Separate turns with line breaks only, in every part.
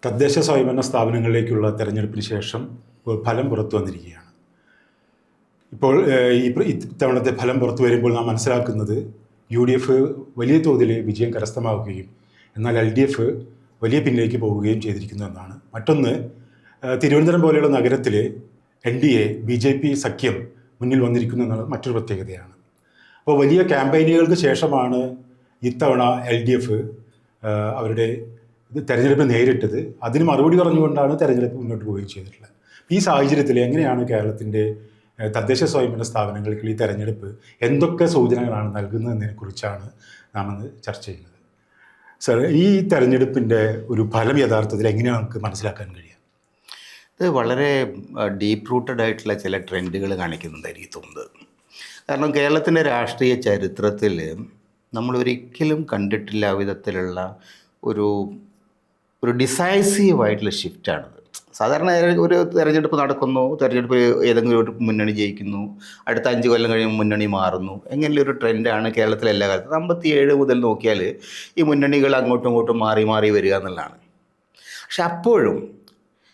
തദ്ദേശ സ്വയംഭരണ സ്ഥാപനങ്ങളിലേക്കുള്ള തെരഞ്ഞെടുപ്പിന് ശേഷം ഫലം പുറത്തു വന്നിരിക്കുകയാണ്. ഇപ്പോൾ ഇത്തവണത്തെ ഫലം പുറത്തു വരുമ്പോൾ നാം മനസ്സിലാക്കുന്നത് UDF വലിയ തോതിൽ വിജയം കരസ്ഥമാക്കുകയും എന്നാൽ LDF വലിയ പിന്നിലേക്ക് പോവുകയും ചെയ്തിരിക്കുന്നു എന്നാണ്. മറ്റൊന്ന്, തിരുവനന്തപുരം പോലെയുള്ള നഗരത്തിൽ NDA BJP സഖ്യം മുന്നിൽ വന്നിരിക്കുന്നു എന്നുള്ളത് മറ്റൊരു പ്രത്യേകതയാണ്. അപ്പോൾ വലിയ ക്യാമ്പയിനുകൾക്ക് ശേഷമാണ് ഇത്തവണ LDF അവരുടെ തെരഞ്ഞെടുപ്പ് നേരിട്ടത്. അതിന് മറുപടി പറഞ്ഞുകൊണ്ടാണ് തെരഞ്ഞെടുപ്പ് മുന്നോട്ട് പോവുകയും ചെയ്തിട്ടുള്ളത്. ഈ സാഹചര്യത്തിൽ എങ്ങനെയാണ് കേരളത്തിൻ്റെ തദ്ദേശ സ്വയംഭരണ സ്ഥാപനങ്ങൾക്ക് ഈ തെരഞ്ഞെടുപ്പ് എന്തൊക്കെ സൂചനകളാണ് നൽകുന്നതെന്നതിനെക്കുറിച്ചാണ് നാം ഇന്ന് ചർച്ച ചെയ്യുന്നത്. സർ, ഈ തെരഞ്ഞെടുപ്പിൻ്റെ ഒരു ഫലം യഥാർത്ഥത്തിൽ എങ്ങനെയാണ് നമുക്ക് മനസ്സിലാക്കാൻ കഴിയുക?
ഇത് വളരെ ഡീപ്പ് റൂട്ടഡ് ആയിട്ടുള്ള ചില ട്രെൻഡുകൾ കാണിക്കുന്നുണ്ട് എനിക്ക് തോന്നുന്നത്. കാരണം കേരളത്തിൻ്റെ രാഷ്ട്രീയ ചരിത്രത്തിൽ നമ്മൾ ഒരിക്കലും കണ്ടിട്ടില്ല വിധത്തിലുള്ള ഒരു ഡിസൈസീവായിട്ടുള്ള ഷിഫ്റ്റാണിത്. സാധാരണ ഒരു തെരഞ്ഞെടുപ്പ് നടക്കുന്നു, തെരഞ്ഞെടുപ്പ് ഏതെങ്കിലും ഒരു മുന്നണി ജയിക്കുന്നു, അടുത്ത 5 കൊല്ലം കഴിയുമ്പോൾ മുന്നണി മാറുന്നു, എങ്ങനെയൊരു ട്രെൻഡാണ് കേരളത്തിലെ എല്ലാ കാലത്തും. 57 മുതൽ നോക്കിയാൽ ഈ മുന്നണികൾ അങ്ങോട്ടും ഇങ്ങോട്ടും മാറി മാറി വരിക എന്നുള്ളതാണ്. പക്ഷെ അപ്പോഴും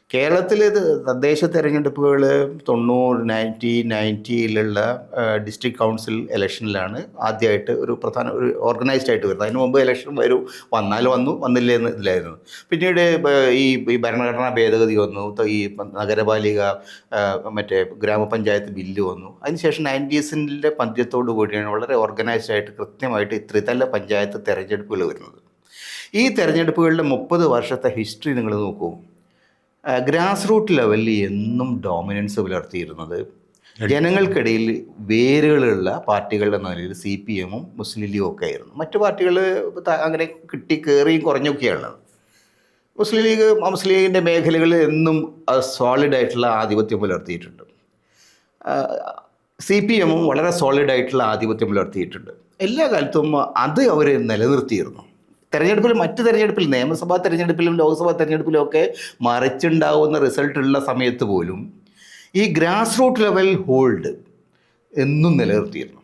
കേരളത്തിൽ തദ്ദേശ തെരഞ്ഞെടുപ്പുകൾ 1990-ലുള്ള ഡിസ്ട്രിക്ട് കൗൺസിൽ ഇലക്ഷനിലാണ് ആദ്യമായിട്ട് ഒരു ഓർഗനൈസ്ഡ് ആയിട്ട് വരുന്നത്. അതിന് മുമ്പ് ഇലക്ഷൻ വന്നാൽ വന്നു, വന്നില്ല എന്ന് ഇതിലായിരുന്നു. പിന്നീട് ഈ ഭരണഘടനാ ഭേദഗതി വന്നു, ഈ നഗരപാലിക മറ്റേ ഗ്രാമപഞ്ചായത്ത് ബില്ല് വന്നു. അതിനുശേഷം 90s പന്ത്യത്തോടു കൂടിയാണ് വളരെ ഓർഗനൈസ്ഡ് ആയിട്ട് കൃത്യമായിട്ട് ത്രിതല പഞ്ചായത്ത് തെരഞ്ഞെടുപ്പുകൾ വരുന്നത്. ഈ തെരഞ്ഞെടുപ്പുകളുടെ 30 വർഷത്തെ ഹിസ്റ്ററി നിങ്ങൾ നോക്കൂ. ഗ്രാസ് റൂട്ട് ലെവലിൽ എന്നും ഡോമിനൻസ് പുലർത്തിയിരുന്നത് ജനങ്ങൾക്കിടയിൽ വേരുകളുള്ള പാർട്ടികളുടെ നിലയിൽ CPM മുസ്ലിം ലീഗും ഒക്കെ ആയിരുന്നു. മറ്റു പാർട്ടികൾ അങ്ങനെ കിട്ടി കയറിയും കുറഞ്ഞൊക്കെയാണുള്ളത്. മുസ്ലിം ലീഗിൻ്റെ മേഖലകളിൽ എന്നും സോളിഡായിട്ടുള്ള ആധിപത്യം പുലർത്തിയിട്ടുണ്ട്. CPM വളരെ സോളിഡായിട്ടുള്ള ആധിപത്യം പുലർത്തിയിട്ടുണ്ട്. എല്ലാ കാലത്തും അത് അവർ നിലനിർത്തിയിരുന്നു. മറ്റ് തെരഞ്ഞെടുപ്പിൽ നിയമസഭാ തെരഞ്ഞെടുപ്പിലും ലോക്സഭാ തെരഞ്ഞെടുപ്പിലും ഒക്കെ മറിച്ചുണ്ടാവുന്ന റിസൾട്ടുള്ള സമയത്ത് പോലും ഈ ഗ്രാസ് റൂട്ട് ലെവൽ ഹോൾഡ് എന്നും നിലനിർത്തിയിരുന്നു.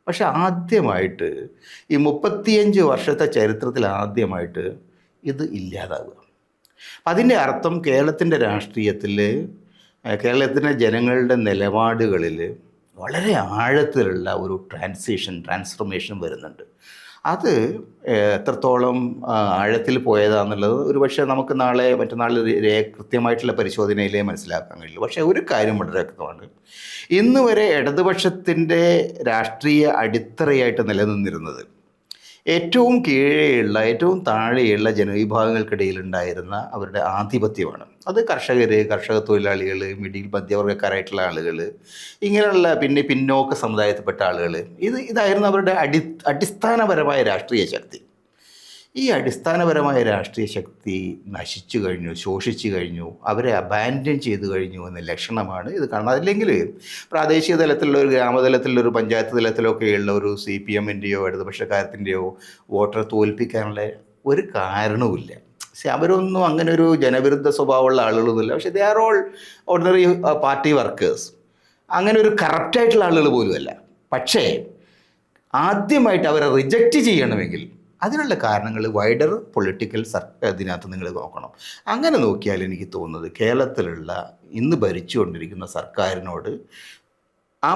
പക്ഷെ ആദ്യമായിട്ട് ഈ 35 വർഷത്തെ ചരിത്രത്തിൽ ആദ്യമായിട്ട് ഇത് ഇല്ലാതാവുക. അതിൻ്റെ അർത്ഥം കേരളത്തിൻ്റെ രാഷ്ട്രീയത്തിൽ, കേരളത്തിലെ ജനങ്ങളുടെ നിലപാടുകളിൽ വളരെ ആഴത്തിലുള്ള ഒരു ട്രാൻസ്ഫർമേഷൻ വരുന്നുണ്ട്. അത് എത്രത്തോളം ആഴത്തിൽ പോയതാണെന്നുള്ളത് ഒരുപക്ഷെ നമുക്ക് മറ്റന്നാൾ കൃത്യമായിട്ടുള്ള പരിശോധനയിലേ മനസ്സിലാക്കാൻ കഴിയുള്ളൂ. പക്ഷേ ഒരു കാര്യം വളരെ വ്യക്തമാണ്. ഇന്ന് വരെ ഇടതുപക്ഷത്തിൻ്റെ രാഷ്ട്രീയ അടിത്തറയായിട്ട് നിലനിന്നിരുന്നത് ഏറ്റവും കീഴെയുള്ള ഏറ്റവും താഴെയുള്ള ജനവിഭാഗങ്ങൾക്കിടയിലുണ്ടായിരുന്ന അവരുടെ ആധിപത്യമാണ്. അത് കർഷക തൊഴിലാളികൾ, മധ്യവർഗക്കാരായിട്ടുള്ള ആളുകൾ, ഇങ്ങനെയുള്ള പിന്നോക്ക സമുദായത്തിൽപ്പെട്ട ആളുകൾ, ഇതായിരുന്നു അവരുടെ അടിസ്ഥാനപരമായ രാഷ്ട്രീയ ശക്തി. ഈ അടിസ്ഥാനപരമായ രാഷ്ട്രീയ ശക്തി നശിച്ചു കഴിഞ്ഞു, ശോഷിച്ചു കഴിഞ്ഞു, അവരെ അബാൻഡൻ ചെയ്തു കഴിഞ്ഞു എന്ന ലക്ഷണമാണ് ഇത് കാണുന്നത്. അല്ലെങ്കിൽ പ്രാദേശിക തലത്തിലുള്ള ഒരു ഗ്രാമതലത്തിലുള്ള ഒരു പഞ്ചായത്ത് തലത്തിലൊക്കെയുള്ള ഒരു CPMൻ്റെയോ ഇടതുപക്ഷക്കാരത്തിൻ്റെയോ വോട്ടറെ തോൽപ്പിക്കാനുള്ള ഒരു കാരണവുമില്ല. പക്ഷേ അവരൊന്നും അങ്ങനെ ഒരു ജനവിരുദ്ധ സ്വഭാവമുള്ള ആളുകളൊന്നുമില്ല. പക്ഷേ they are all ordinary party workers. അങ്ങനെ ഒരു കറപ്റ്റായിട്ടുള്ള ആളുകൾ പോലുമല്ല. പക്ഷേ ആദ്യമായിട്ട് അവരെ റിജക്റ്റ് ചെയ്യണമെങ്കിൽ അതിനുള്ള കാരണങ്ങൾ വൈഡർ പൊളിറ്റിക്കൽ ഇതിനകത്ത് നിങ്ങൾ നോക്കണം. അങ്ങനെ നോക്കിയാൽ എനിക്ക് തോന്നുന്നത് കേരളത്തിലുള്ള ഇന്ന് ഭരിച്ചുകൊണ്ടിരിക്കുന്ന സർക്കാരിനോട്, ആ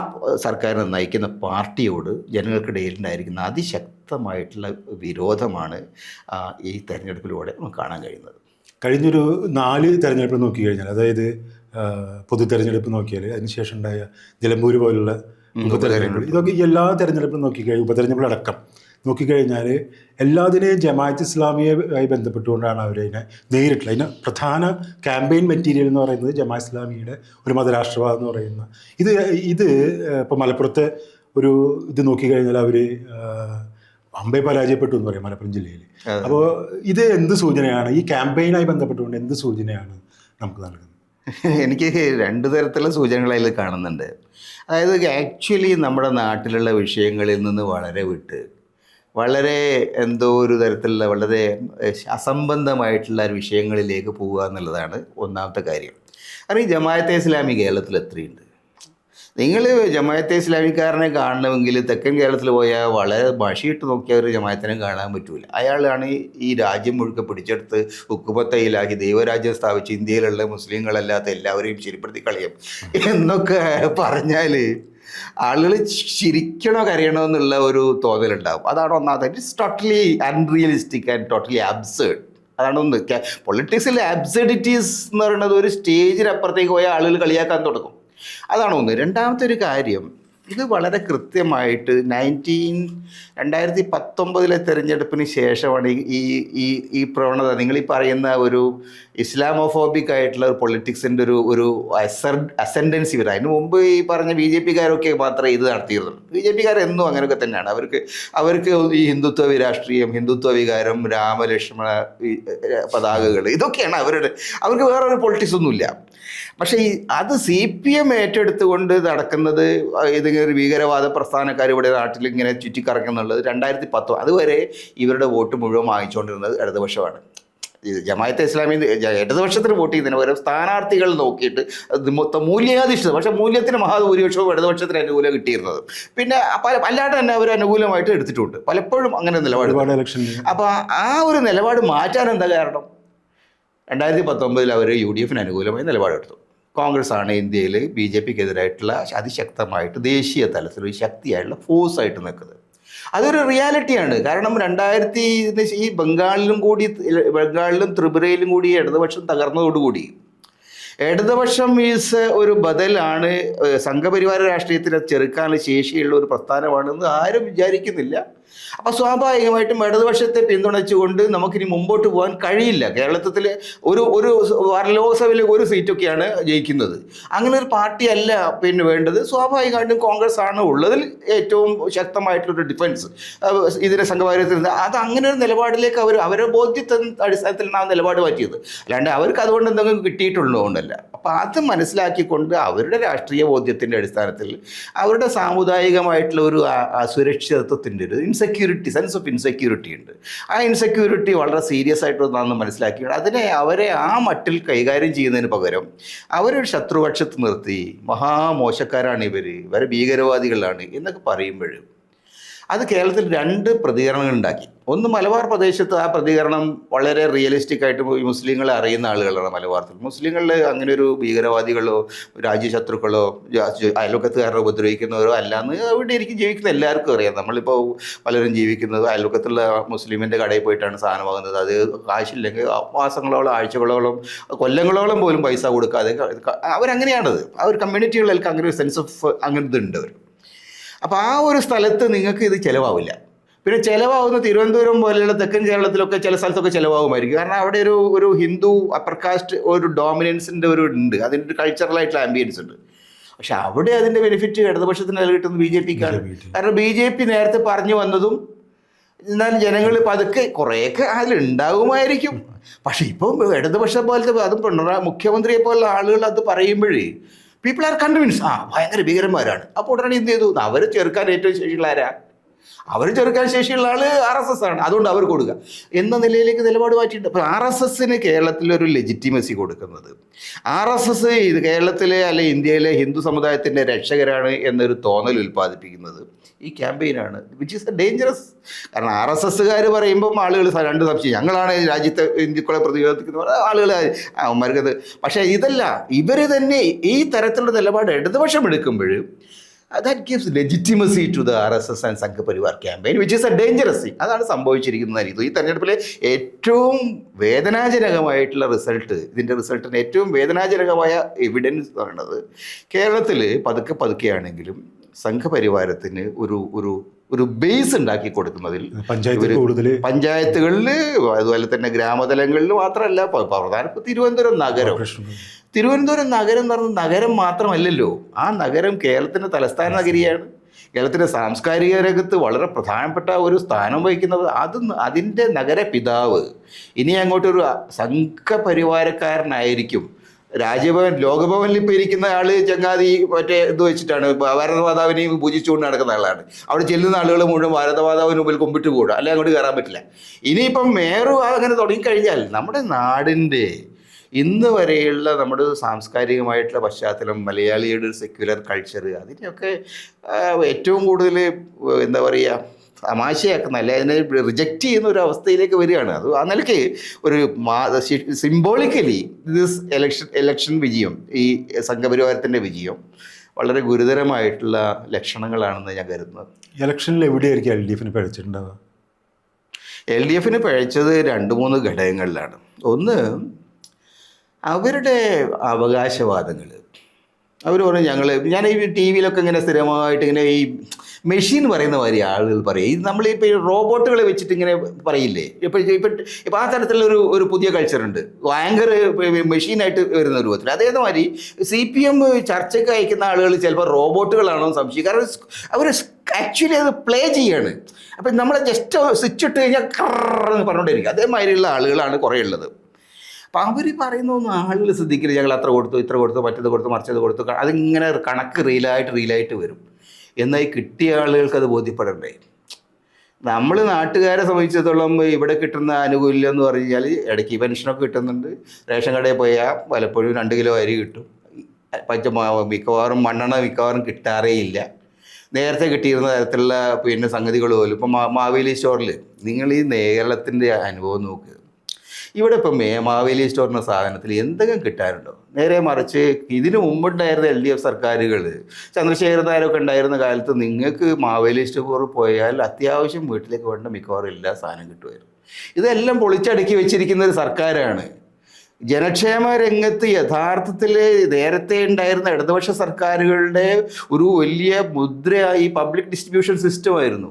സർക്കാരിനെ നയിക്കുന്ന പാർട്ടിയോട് ജനങ്ങൾക്കിടയിൽ ഉണ്ടായിരിക്കുന്ന അതിശക്തമായിട്ടുള്ള വിരോധമാണ് ഈ തെരഞ്ഞെടുപ്പിലൂടെ നമുക്ക് കാണാൻ കഴിയുന്നത്.
കഴിഞ്ഞൊരു 4 തെരഞ്ഞെടുപ്പ് നോക്കിക്കഴിഞ്ഞാൽ, അതായത് പൊതു തെരഞ്ഞെടുപ്പ് നോക്കിയാൽ, അതിനുശേഷം ഉണ്ടായ നിലമ്പൂർ പോലുള്ള ഉപതെരഞ്ഞെടുപ്പ്, ഇതൊക്കെ എല്ലാ തെരഞ്ഞെടുപ്പും ഉപതെരഞ്ഞെടുപ്പിലടക്കം നോക്കിക്കഴിഞ്ഞാൽ എല്ലാത്തിനെയും ജമാഅത്ത് ഇസ്ലാമിയുമായി ബന്ധപ്പെട്ടുകൊണ്ടാണ് അവരതിനെ നേരിട്ടുള്ള, അതിന് പ്രധാന ക്യാമ്പയിൻ മെറ്റീരിയൽ എന്ന് പറയുന്നത് ജമാഅത്ത് ഇസ്ലാമിയുടെ ഒരു മതരാഷ്ട്രവാദം എന്ന് പറയുന്ന ഇത് ഇപ്പോൾ മലപ്പുറത്തെ ഒരു ഇത് നോക്കിക്കഴിഞ്ഞാൽ അവർ അമ്പെ പരാജയപ്പെട്ടു എന്ന് പറയും മലപ്പുറം ജില്ലയിൽ. അപ്പോൾ ഇത് എന്ത് സൂചനയാണ്, ഈ ക്യാമ്പയിനായി ബന്ധപ്പെട്ടുകൊണ്ട് എന്ത് സൂചനയാണ് നമുക്ക് നൽകുന്നത്?
എനിക്ക് 2 തരത്തിലുള്ള സൂചനകൾ അതിൽ കാണുന്നുണ്ട്. അതായത് ആക്ച്വലി നമ്മുടെ നാട്ടിലുള്ള വിഷയങ്ങളിൽ നിന്ന് വളരെ വിട്ട് വളരെ എന്തോ ഒരു തരത്തിലുള്ള വളരെ അസംബന്ധമായിട്ടുള്ള വിഷയങ്ങളിലേക്ക് പോവുക എന്നുള്ളതാണ് ഒന്നാമത്തെ കാര്യം. കാരണം ഈ ജമാഅത്തെ ഇസ്ലാമി കേരളത്തിൽ എത്രയുണ്ട്? നിങ്ങൾ ജമാഅത്തെ ഇസ്ലാമിക്കാരനെ കാണണമെങ്കിൽ തെക്കൻ കേരളത്തിൽ പോയാൽ വളരെ മഷിയിട്ട് നോക്കിയ ഒരു ജമാഅത്തിനെ കാണാൻ പറ്റൂല. അയാളാണ് ഈ രാജ്യം മുഴുക്കെ പിടിച്ചെടുത്ത് ഉക്കുപത്തയിലാക്കി ദൈവരാജ്യം സ്ഥാപിച്ച് ഇന്ത്യയിലുള്ള മുസ്ലിങ്ങളല്ലാത്ത എല്ലാവരെയും ശരിപ്പെടുത്തി കളയും എന്നൊക്കെ പറഞ്ഞാൽ ആളുകൾ ചിരിക്കണോ കരയണോ എന്നുള്ള ഒരു തോന്നലുണ്ടാവും. അതാണ് ഒന്നാമത്. It's totally unrealistic and totally absurd. അതാണ് ഒന്ന്. പൊളിറ്റിക്സിൽ അബ്സർഡിറ്റീസ് എന്ന് പറയുന്നത് ഒരു സ്റ്റേജിനപ്പുറത്തേക്ക് പോയ ആളുകൾ കളിയാക്കാൻ തുടങ്ങും. അതാണ് ഒന്ന്. രണ്ടാമത്തെ ഒരു കാര്യം, ഇത് വളരെ കൃത്യമായിട്ട് 2019 തെരഞ്ഞെടുപ്പിന് ശേഷമാണ് ഈ പ്രവണത, നിങ്ങൾ ഈ പറയുന്ന ഒരു ഇസ്ലാമോഫോബിക് ആയിട്ടുള്ള ഒരു പൊളിറ്റിക്സിൻ്റെ ഒരു അസെൻഡൻസി വരും. അതിന് മുമ്പ് ഈ പറഞ്ഞ BJP-കാരൊക്കെ മാത്രമേ ഇത് നടത്തിയിരുന്നുള്ളൂ. BJP-കാർ എന്നും അങ്ങനെയൊക്കെ തന്നെയാണ്. അവർക്ക് ഈ ഹിന്ദുത്വ രാഷ്ട്രീയം, ഹിന്ദുത്വ വികാരം, രാമലക്ഷ്മണ പതാകകൾ, ഇതൊക്കെയാണ് അവർക്ക് വേറൊരു പൊളിറ്റിക്സ് ഒന്നുമില്ല. പക്ഷേ അത് CPM ഏറ്റെടുത്തുകൊണ്ട് നടക്കുന്നത് ഏതെങ്കിലും ഒരു ഭീകരവാദ പ്രസ്ഥാനക്കാർ ഇവിടെ നാട്ടിൽ ഇങ്ങനെ ചുറ്റിക്കറങ്ങുന്നുള്ളത് 2010 അതുവരെ ഇവരുടെ വോട്ട് മുഴുവൻ വാങ്ങിച്ചുകൊണ്ടിരുന്നത് ഇടതുപക്ഷമാണ്. ജമാഅത്തെ ഇസ്ലാമി ഇടതുപക്ഷത്തിന് വോട്ട് ചെയ്യുന്നതിന് പകരം സ്ഥാനാർത്ഥികൾ നോക്കിയിട്ട് മൊത്തം മൂല്യാധിഷ്ഠിതം, പക്ഷേ മൂല്യത്തിന് മഹാഭൂരിപക്ഷവും ഇടതുപക്ഷത്തിന് അനുകൂലം കിട്ടിയിരുന്നത്. പിന്നെ അല്ലാണ്ട് തന്നെ അവർ അനുകൂലമായിട്ട് എടുത്തിട്ടുണ്ട് പലപ്പോഴും അങ്ങനെ നിലപാട്. അപ്പോൾ ആ ഒരു നിലപാട് മാറ്റാൻ എന്താ കാരണം? 2019 അവർ UDF-ന് അനുകൂലമായി നിലപാടെടുത്തു. കോൺഗ്രസ് ആണ് ഇന്ത്യയിൽ BJP-ക്കെതിരായിട്ടുള്ള അതിശക്തമായിട്ട് ദേശീയ തലത്തിൽ ഒരു ശക്തിയായിട്ടുള്ള ഫോഴ്സായിട്ട് നിൽക്കുന്നത്. അതൊരു റിയാലിറ്റിയാണ്. കാരണം ഈ ബംഗാളിലും ത്രിപുരയിലും കൂടി ഇടതുപക്ഷം തകർന്നതോടുകൂടി ഇടതുപക്ഷം ഒരു ബദലാണ്, സംഘപരിവാര രാഷ്ട്രീയത്തിനെ ചെറുക്കാനുള്ള ശേഷിയുള്ള ഒരു പ്രസ്ഥാനമാണെന്ന് ആരും വിചാരിക്കുന്നില്ല. അപ്പോൾ സ്വാഭാവികമായിട്ടും ഇടതുപക്ഷത്തെ പിന്തുണച്ചുകൊണ്ട് നമുക്കിനി മുമ്പോട്ട് പോകാൻ കഴിയില്ല. കേരളത്തിൽ ഒരു ലോക്സഭയിൽ ഒരു സീറ്റൊക്കെയാണ് ജയിക്കുന്നത്. അങ്ങനെ ഒരു പാർട്ടിയല്ല വേണ്ടത്. സ്വാഭാവികമായിട്ടും കോൺഗ്രസ് ആണ് ഉള്ളതിൽ ഏറ്റവും ശക്തമായിട്ടുള്ളൊരു ഡിഫൻസ് ഇതിനെ സംഘപരിവാരത്തിൽ. അത് അങ്ങനെ ഒരു നിലപാടിലേക്ക് അവരുടെ ബോധ്യത്തിൻ്റെ അടിസ്ഥാനത്തിലാണ് ആ നിലപാട് മാറ്റിയത്. അല്ലാണ്ട് അവർക്ക് അതുകൊണ്ട് എന്തെങ്കിലും കിട്ടിയിട്ടുള്ളതുകൊണ്ടല്ല. അപ്പോൾ അത് മനസ്സിലാക്കിക്കൊണ്ട് അവരുടെ രാഷ്ട്രീയ ബോധ്യത്തിൻ്റെ അടിസ്ഥാനത്തിൽ അവരുടെ സാമുദായികമായിട്ടുള്ള ഒരു അസുരക്ഷിതത്വത്തിൻ്റെ ഒരു സെൻസ് ഓഫ് ഇൻസെക്യൂരിറ്റി ഉണ്ട്. ആ ഇൻസെക്യൂരിറ്റി വളരെ സീരിയസ് ആയിട്ടൊന്നാണെന്ന് മനസ്സിലാക്കി അവരെ ആ മട്ടിൽ കൈകാര്യം ചെയ്യുന്നതിന് പകരം അവരൊരു ശത്രുപക്ഷത്ത് നിർത്തി മഹാമോശക്കാരാണ് ഇവർ ഭീകരവാദികളാണ് എന്നൊക്കെ പറയുമ്പോഴും അത് കേരളത്തിൽ 2 പ്രതികരണങ്ങൾ ഉണ്ടാക്കി. ഒന്ന്, മലബാർ പ്രദേശത്ത് ആ പ്രതികരണം വളരെ റിയലിസ്റ്റിക് ആയിട്ട് മുസ്ലിങ്ങളെ അറിയുന്ന ആളുകളാണ് മലബാറിൽ. മുസ്ലിങ്ങളിൽ അങ്ങനെ ഒരു ഭീകരവാദികളോ രാജ്യശത്രുക്കളോ അയൽവക്കത്തുകാരെ ഉപദ്രവിക്കുന്നവരോ അല്ലാന്ന് അവിടെ എനിക്ക് ജീവിക്കുന്ന എല്ലാവർക്കും അറിയാം. നമ്മളിപ്പോൾ പലരും ജീവിക്കുന്നത് അയൽവക്കത്തുള്ള മുസ്ലിമിൻ്റെ കടയിൽ പോയിട്ടാണ് സാധനം വാങ്ങുന്നത്. അത് കാശില്ലെങ്കിൽ മാസങ്ങളോളം, ആഴ്ചകളോളം, കൊല്ലങ്ങളോളം പോലും പൈസ കൊടുക്കാതെ അവരങ്ങനെയാണത്. ആ ഒരു കമ്മ്യൂണിറ്റികളിലേക്ക് അങ്ങനെ ഒരു സെൻസ് ഓഫ് അങ്ങനത്തെ ഉണ്ട് അവർ. അപ്പോൾ ആ ഒരു സ്ഥലത്ത് നിങ്ങൾക്ക് ഇത് ചിലവാവില്ല. പിന്നെ ചിലവാകുന്ന തിരുവനന്തപുരം പോലെയുള്ള തെക്കൻ കേരളത്തിലൊക്കെ ചില സ്ഥലത്തൊക്കെ ചിലവാകുമായിരിക്കും. കാരണം അവിടെ ഒരു ഹിന്ദു അപ്പർ കാസ്റ്റ് ഒരു ഡോമിനൻസിൻ്റെ ഉണ്ട്, അതിൻ്റെ ഒരു കൾച്ചറലായിട്ടുള്ള ആംബിയൻസ് ഉണ്ട്. പക്ഷെ അവിടെ അതിൻ്റെ ബെനിഫിറ്റ് ഇടതുപക്ഷത്തിന് കിട്ടുന്നത് BJP-ക്കാണ്. കാരണം BJP നേരത്തെ പറഞ്ഞു വന്നതും എന്നാൽ ജനങ്ങൾ പതുക്കെ കുറേയൊക്കെ അതിലുണ്ടാകുമായിരിക്കും. പക്ഷെ ഇപ്പം ഇടതുപക്ഷം പോലത്തെ, അതും മുഖ്യമന്ത്രിയെ പോലുള്ള ആളുകൾ അത് പറയുമ്പോഴേ പീപ്പിൾ ആർ കൺവിൻസ് ഭയങ്കര ഭീകരന്മാരാണ്. അപ്പോൾ ഉടനെ എന്ത് ചെയ്തു? അവർ ചെറുക്കാൻ ഏറ്റവും ശേഷിയുള്ള ആരാ? അവർ ചെറുക്കാൻ ശേഷിയുള്ള ആൾ RSS ആണ്. അതുകൊണ്ട് അവർ കൊടുക്കുക എന്ന നിലയിലേക്ക് നിലപാട് മാറ്റിയിട്ടുണ്ട്. അപ്പോൾ RSS-ന് കേരളത്തിലൊരു ലെജിറ്റിമസി കൊടുക്കുന്നത്, RSS ഇത് കേരളത്തിലെ അല്ലെ ഇന്ത്യയിലെ ഹിന്ദു സമുദായത്തിൻ്റെ രക്ഷകരാണ് എന്നൊരു തോന്നൽ ഉൽപ്പാദിപ്പിക്കുന്നത് ഈ ക്യാമ്പയിനാണ്, വിച്ച് ഈസ് എ ഡേഞ്ചറസ്. കാരണം RSS-കാർ പറയുമ്പം ആളുകൾ 2 സംശയം, ഞങ്ങളാണ് രാജ്യത്തെ ഹിന്ദുക്കളെ പ്രതിരോധിക്കുന്നത് ആളുകൾ മരുന്നത്. പക്ഷേ ഇതല്ല, ഇവർ തന്നെ ഈ തരത്തിലുള്ള നിലപാട് ഇടതുപക്ഷം എടുക്കുമ്പോൾ that gives legitimacy to the RSS and Sangh Parivar campaign, which is a dangerous thing. അതാണ് സംഭവിച്ചിരിക്കുന്നത്. ഈ തെരഞ്ഞെടുപ്പിലെ ഏറ്റവും വേദനാജനകമായിട്ടുള്ള ഇതിൻ്റെ റിസൾട്ടിന് ഏറ്റവും വേദനാജനകമായ എവിഡൻസ് പറയുന്നത് കേരളത്തിൽ പതുക്കെയാണെങ്കിലും സംഘപരിവാരത്തിന് ഒരു ബേസ് ഉണ്ടാക്കി കൊടുക്കുന്നതിൽ പഞ്ചായത്തുകളിൽ അതുപോലെ തന്നെ ഗ്രാമതലങ്ങളിൽ മാത്രമല്ല, പ്രധാനപ്പെട്ട തിരുവനന്തപുരം നഗരം എന്ന് പറയുന്നത് നഗരം മാത്രമല്ലല്ലോ. ആ നഗരം കേരളത്തിൻ്റെ തലസ്ഥാന നഗരിയാണ്. കേരളത്തിൻ്റെ സാംസ്കാരിക രംഗത്ത് വളരെ പ്രധാനപ്പെട്ട ഒരു സ്ഥാനം വഹിക്കുന്നത് അതിൻ്റെ നഗരപിതാവ് ഇനി അങ്ങോട്ടൊരു സംഘപരിവാരക്കാരനായിരിക്കും. ലോകഭവനിൽ ഇപ്പോൾ ഇരിക്കുന്ന ആള് ചങ്ങാതി മറ്റേ ഇത് വെച്ചിട്ടാണ് ഭാരതമാതാവിനെയും പൂജിച്ചുകൊണ്ട് നടക്കുന്ന ആളാണ്. അവിടെ ചെല്ലുന്ന ആളുകൾ മുഴുവൻ ഭാരതമാതാവിന് മുമ്പിൽ കുമ്പിട്ട് കൂടുക, അല്ലെങ്കിൽ അങ്ങോട്ട് കയറാൻ പറ്റില്ല. ഇനിയിപ്പം മേയറും അങ്ങനെ തുടങ്ങിക്കഴിഞ്ഞാൽ നമ്മുടെ നാടിൻ്റെ ഇന്ന് വരെയുള്ള നമ്മുടെ സാംസ്കാരികമായിട്ടുള്ള പശ്ചാത്തലം, മലയാളിയുടെ ഒരു സെക്യുലർ കൾച്ചർ, അതിനെയൊക്കെ ഏറ്റവും കൂടുതൽ എന്താ പറയുക തമാശയാക്കുന്ന, അല്ലെ അതിനെ റിജക്റ്റ് ചെയ്യുന്ന ഒരു അവസ്ഥയിലേക്ക് വരികയാണ്. അത് ആ നിലയ്ക്ക് ഒരു സിംബോളിക്കലി ദിസ് ഇലക്ഷൻ വിജയം, ഈ സംഘപരിവാരത്തിൻ്റെ വിജയം വളരെ ഗുരുതരമായിട്ടുള്ള ലക്ഷണങ്ങളാണെന്ന് ഞാൻ കരുതുന്നത്.
ഇലക്ഷനിൽ എവിടെയായിരിക്കും LDF പഴിച്ചിട്ടുണ്ടാവുക?
LDF പഴച്ചത് 2-3 ഘടകങ്ങളിലാണ്. ഒന്ന്, അവരുടെ അവകാശവാദങ്ങൾ. അവർ പറഞ്ഞു ഞാൻ ഈ TV-യിലൊക്കെ ഇങ്ങനെ സ്ഥിരമായിട്ട് ഇങ്ങനെ ഈ മെഷീൻ പറയുന്ന മാതിരി ആളുകൾ പറയും. ഇത് നമ്മളിപ്പോൾ ഈ റോബോട്ടുകളെ വെച്ചിട്ട് ഇങ്ങനെ പറയില്ലേ, ഇപ്പം ആ തരത്തിലുള്ള ഒരു പുതിയ കൾച്ചറുണ്ട്, ഭയങ്കര മെഷീനായിട്ട് വരുന്ന രൂപത്തിൽ. അതേമാതിരി CPM ചർച്ചയ്ക്ക് അയക്കുന്ന ആളുകൾ ചിലപ്പോൾ റോബോട്ടുകളാണോ സംശയം. കാരണം അവർ ആക്ച്വലി അത് പ്ലേ ചെയ്യാണ്. അപ്പം നമ്മളെ ജസ്റ്റ് സ്വിച്ച് ഇട്ട് കഴിഞ്ഞാൽ കറന്ന് പറഞ്ഞുകൊണ്ടിരിക്കും. അതേമാതിരിയുള്ള ആളുകളാണ് കുറേ ഉള്ളത്. അപ്പം അവർ പറയുന്നൊന്നും ആളുകൾ ശ്രദ്ധിക്കില്ല. ഞങ്ങൾ അത്ര കൊടുത്തു, ഇത്ര കൊടുത്തു, മറ്റത് കൊടുത്തു, മറിച്ചത് കൊടുത്തു. അതിങ്ങനെ കണക്ക് റീലായിട്ട് വരും. എന്നാൽ കിട്ടിയ ആളുകൾക്ക് അത് ബോധ്യപ്പെടണ്ടേ? നമ്മൾ നാട്ടുകാരെ സംബന്ധിച്ചിടത്തോളം ഇവിടെ കിട്ടുന്ന ആനുകൂല്യം എന്ന് പറഞ്ഞു കഴിഞ്ഞാൽ ഇടയ്ക്ക് പെൻഷനൊക്കെ കിട്ടുന്നുണ്ട്. റേഷൻ കടയിൽ പോയാൽ പലപ്പോഴും 2 കിലോ അരി കിട്ടും. മിക്കവാറും മണ്ണെണ്ണ കിട്ടാറേ ഇല്ല. നേരത്തെ കിട്ടിയിരുന്ന തരത്തിലുള്ള സംഗതികൾ പോലും ഇപ്പം മാവേലി സ്റ്റോറിൽ നിങ്ങൾ ഈ കേരളത്തിൻ്റെ അനുഭവം നോക്കുക. ഇവിടെ ഇപ്പം മാവേലി സ്റ്റോറിൻ്റെ സാധനത്തിൽ എന്തെങ്കിലും കിട്ടാനുണ്ടോ? നേരെ മറിച്ച് ഇതിനു മുമ്പുണ്ടായിരുന്ന LDF സർക്കാരുകൾ, ചന്ദ്രശേഖരൻ നായരൊക്കെ ഉണ്ടായിരുന്ന കാലത്ത് നിങ്ങൾക്ക് മാവേലി സ്റ്റോർ പോയാൽ അത്യാവശ്യം വീട്ടിലേക്ക് വേണ്ട മിക്കവാറും എല്ലാ സാധനം കിട്ടുമായിരുന്നു. ഇതെല്ലാം പൊളിച്ചടുക്കി വെച്ചിരിക്കുന്ന ഒരു സർക്കാരാണ്. ജനക്ഷേമ രംഗത്ത് യഥാർത്ഥത്തിൽ നേരത്തെ ഉണ്ടായിരുന്ന ഇടതുപക്ഷ സർക്കാരുകളുടെ ഒരു വലിയ മുദ്ര ഈ പബ്ലിക് ഡിസ്ട്രിബ്യൂഷൻ സിസ്റ്റമായിരുന്നു.